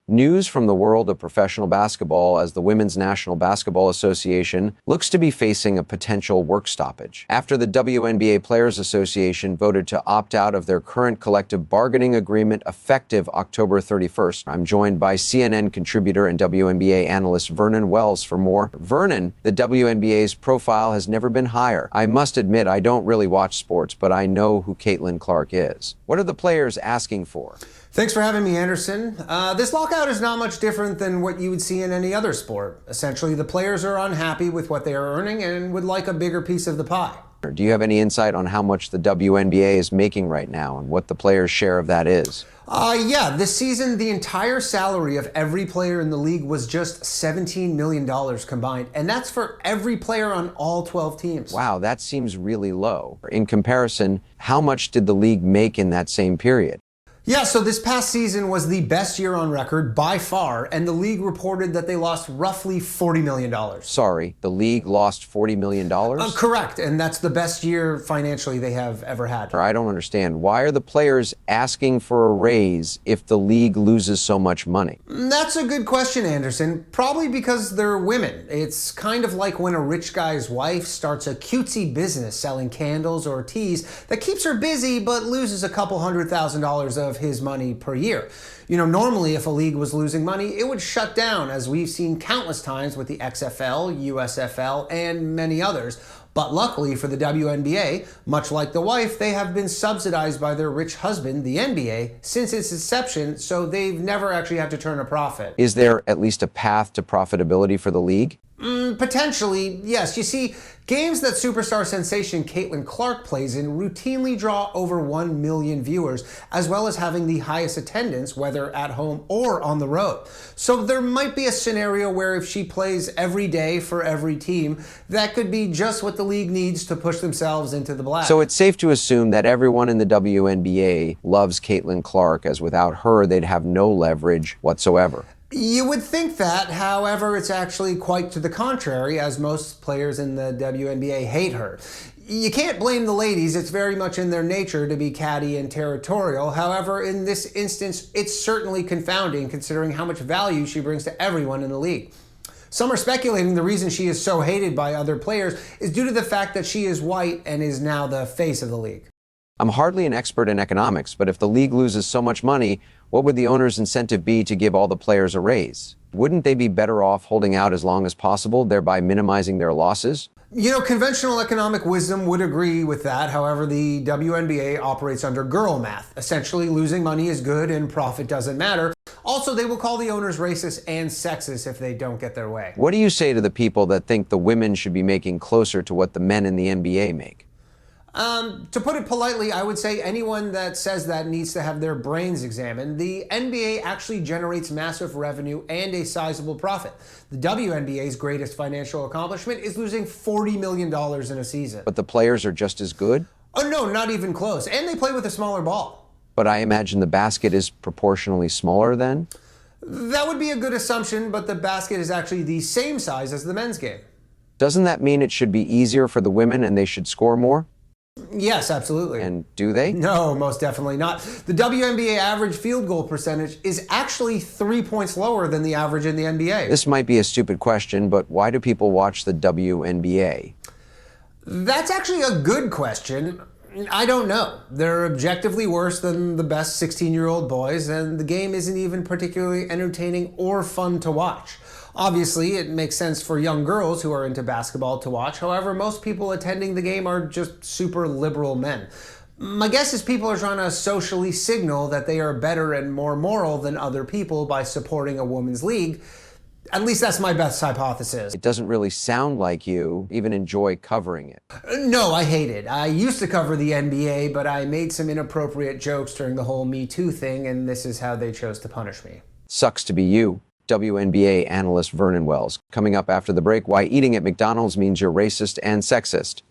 News from the world of professional basketball as the Women's National Basketball Association looks to be facing a potential work stoppage after the WNBA Players Association voted to opt out of their current collective bargaining agreement effective October 31st. I'm joined by CNN contributor and WNBA analyst Vernon Wells for more. Vernon, the WNBA's profile has never been higher. I must admit I don't really watch sports, but I know who Caitlin Clark is. What are the players asking for? Thanks for having me, Anderson. This lockout is not much different than what you would see in any other sport. Essentially, the players are unhappy with what they are earning and would like a bigger piece of the pie. Do you have any insight on how much the WNBA is making right now and what the players' share of that is? Yeah, this season, the entire salary of every player in the league was just $17 million combined, and that's for every player on all 12 teams. Wow, that seems really low. In comparison, how much did the league make in that same period? Yeah, so this past season was the best year on record by far, and the league reported that they lost roughly $40 million. Sorry, the league lost $40 million? Correct, and that's the best year financially they have ever had. I don't understand. Why are the players asking for a raise if the league loses so much money? That's a good question, Anderson. Probably because they're women. It's kind of like when a rich guy's wife starts a cutesy business selling candles or teas that keeps her busy but loses a couple $100,000 of his money per year. You know, normally if a league was losing money, it would shut down, as we've seen countless times with the XFL, USFL, and many others. But luckily for the WNBA, much like the wife, they have been subsidized by their rich husband, the NBA, since its inception, so they've never actually had to turn a profit. Is there at least a path to profitability for the league? Potentially, yes. You see, games that superstar sensation Caitlin Clark plays in routinely draw over 1 million viewers, as well as having the highest attendance, whether at home or on the road. So there might be a scenario where if she plays every day for every team, that could be just what the league needs to push themselves into the black. So it's safe to assume that everyone in the WNBA loves Caitlin Clark, as without her, they'd have no leverage whatsoever. You would think that, however, it's actually quite to the contrary, as most players in the WNBA hate her. You can't blame the ladies, it's very much in their nature to be catty and territorial. However, in this instance, it's certainly confounding considering how much value she brings to everyone in the league. Some are speculating the reason she is so hated by other players is due to the fact that she is white and is now the face of the league. I'm hardly an expert in economics, but if the league loses so much money, what would the owner's incentive be to give all the players a raise? Wouldn't they be better off holding out as long as possible, thereby minimizing their losses? You know, conventional economic wisdom would agree with that. However, the WNBA operates under girl math. Essentially, losing money is good and profit doesn't matter. Also, they will call the owners racist and sexist if they don't get their way. What do you say to the people that think the women should be making closer to what the men in the NBA make? To put it politely, I would say anyone that says that needs to have their brains examined. The NBA actually generates massive revenue and a sizable profit. The WNBA's greatest financial accomplishment is losing $40 million in a season. But the players are just as good? Oh no, not even close. And they play with a smaller ball. But I imagine the basket is proportionally smaller then? That would be a good assumption, but the basket is actually the same size as the men's game. Doesn't that mean it should be easier for the women and they should score more? Yes, absolutely. And do they? No, most definitely not. The WNBA average field goal percentage is actually 3 points lower than the average in the NBA. This might be a stupid question, but why do people watch the WNBA? That's actually a good question. I don't know. They're objectively worse than the best 16-year-old boys, and the game isn't even particularly entertaining or fun to watch. Obviously, it makes sense for young girls who are into basketball to watch. However, most people attending the game are just super liberal men. My guess is people are trying to socially signal that they are better and more moral than other people by supporting a women's league. At least that's my best hypothesis. It doesn't really sound like you even enjoy covering it. No, I hate it. I used to cover the NBA, but I made some inappropriate jokes during the whole Me Too thing, and this is how they chose to punish me. Sucks to be you. WNBA analyst Vernon Wells. Coming up after the break, why eating at McDonald's means you're racist and sexist.